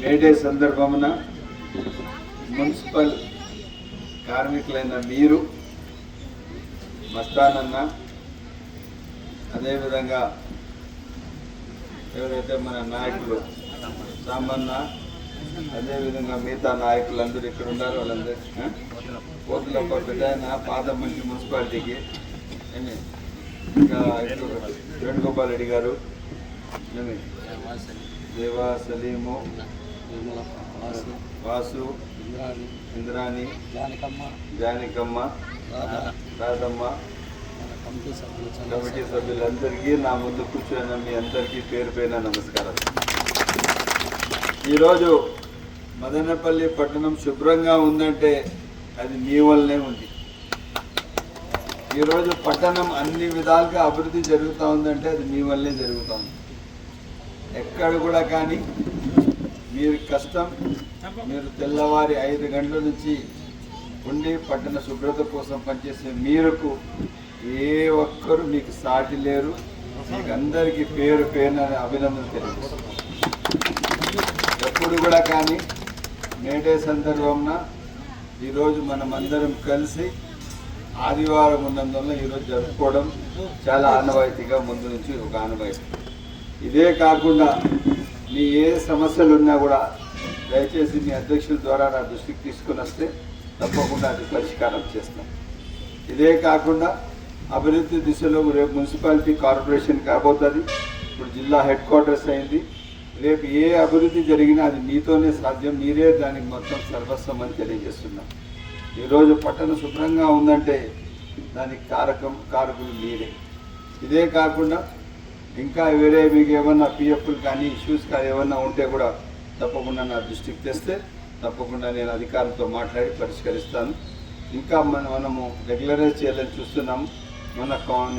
May Day సందర్భమున municipal కార్మికులైన మీరు, మస్తానన్న, అదేవిధంగా ఎవరైతే మన నాయకులు సామన్న, అదేవిధంగా మిగతా నాయకులందరూ ఇక్కడ ఉన్నారు. వాళ్ళందరూ కోతుల పెద్ద పాత మంచి మున్సిపాలిటీకి ఇంకా వేణుగోపాల్ రెడ్డి గారు, దేవా, సలీము, వాసు, ఇంద్రాణి, జానికమ్మ, రాధమ్మ, కమిటీ సభ్యులందరికీ నా ముందు కూర్చొని మీ అందరికీ పేరు పైన నమస్కారం. ఈరోజు మదనపల్లి పట్టణం శుభ్రంగా ఉందంటే అది మీ వల్లనే ఉంది. ఈరోజు పట్టణం అన్ని విధాలుగా అభివృద్ధి జరుగుతూ ఉందంటే అది మీ వల్లే జరుగుతూ ఉంది. ఎక్కడ కూడా కానీ మీరు కష్టం, మీరు తెల్లవారి 5 గంటల నుంచి ఉండి పట్టణ శుభ్రత కోసం పనిచేసే మీరుకు ఏ ఒక్కరు మీకు సాటి లేరు. మీకు అందరికీ పేరు పేరున అభినందన తెలియజేస్తున్నాం. ఎప్పుడు కూడా కానీ మేడే సందర్భంన ఈరోజు మనం అందరం కలిసి ఆదివారం ఉన్నందువల్ల ఈరోజు జరుపుకోవడం చాలా ఆనవాయితీగా ముందు నుంచి ఒక ఆనవాయితీ. ఇదే కాకుండా మీ ఏ సమస్యలు ఉన్నా కూడా దయచేసి మీ అధ్యక్షుల ద్వారా నా దృష్టికి తీసుకుని వస్తే తప్పకుండా అది పరిష్కారం చేస్తాం. ఇదే కాకుండా అభివృద్ధి దిశలో రేపు మున్సిపాలిటీ కార్పొరేషన్ కాబోతుంది. ఇప్పుడు జిల్లా హెడ్ క్వార్టర్స్ అయింది. రేపు ఏ అభివృద్ధి జరిగినా అది మీతోనే సాధ్యం. మీరే దానికి మొత్తం సర్వస్వం అని తెలియజేస్తున్నాం. ఈరోజు పట్టణం శుభ్రంగా ఉందంటే దానికి కారకులు మీరే. ఇదే కాకుండా ఇంకా వేరే మీకు ఏమన్నా పిఎఫ్లు కానీ ఇష్యూస్ కానీ ఏమన్నా ఉంటే కూడా తప్పకుండా నా దృష్టికి తెస్తే తప్పకుండా నేను అధికారులతో మాట్లాడి పరిష్కరిస్తాను. ఇంకా మనము రెగ్యులరైజ్ చేయాలని చూస్తున్నాము.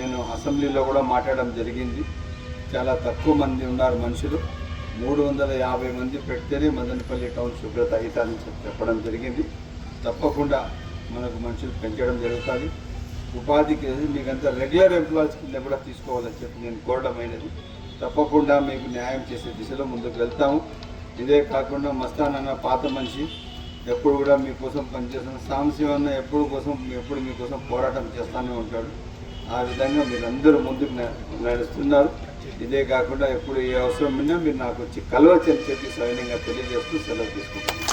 నేను అసెంబ్లీలో కూడా మాట్లాడడం జరిగింది. చాలా తక్కువ మంది ఉన్నారు మనుషులు. 350 మంది పెడితేనే మదనపల్లి టౌన్ శుభ్రత అవుతుందని చెప్పడం జరిగింది. తప్పకుండా మనకు మనుషులు పెంచడం జరుగుతుంది. ఉపాధికి మీకంతా రెగ్యులర్ ఎంప్లాయీస్ కింద కూడా తీసుకోవాలని చెప్పి నేను కోరడమైనది. తప్పకుండా మీకు న్యాయం చేసే దిశలో ముందుకు వెళ్తాము. ఇదే కాకుండా మస్తానన్న పాత మనిషి, ఎప్పుడు కూడా మీకోసం పనిచేస్తున్న సాంశివన్న ఎప్పుడు మీకోసం పోరాటం చేస్తూనే ఉంటాడు. ఆ విధంగా మీరందరూ ముందుకు నడుస్తున్నారు. ఇదే కాకుండా ఎప్పుడు ఏ అవసరం ఉన్నా మీరు నాకు వచ్చి కలవచ్చని చెప్పి సవినయంగా తెలియజేస్తూ సెలవు తీసుకుంటున్నాను.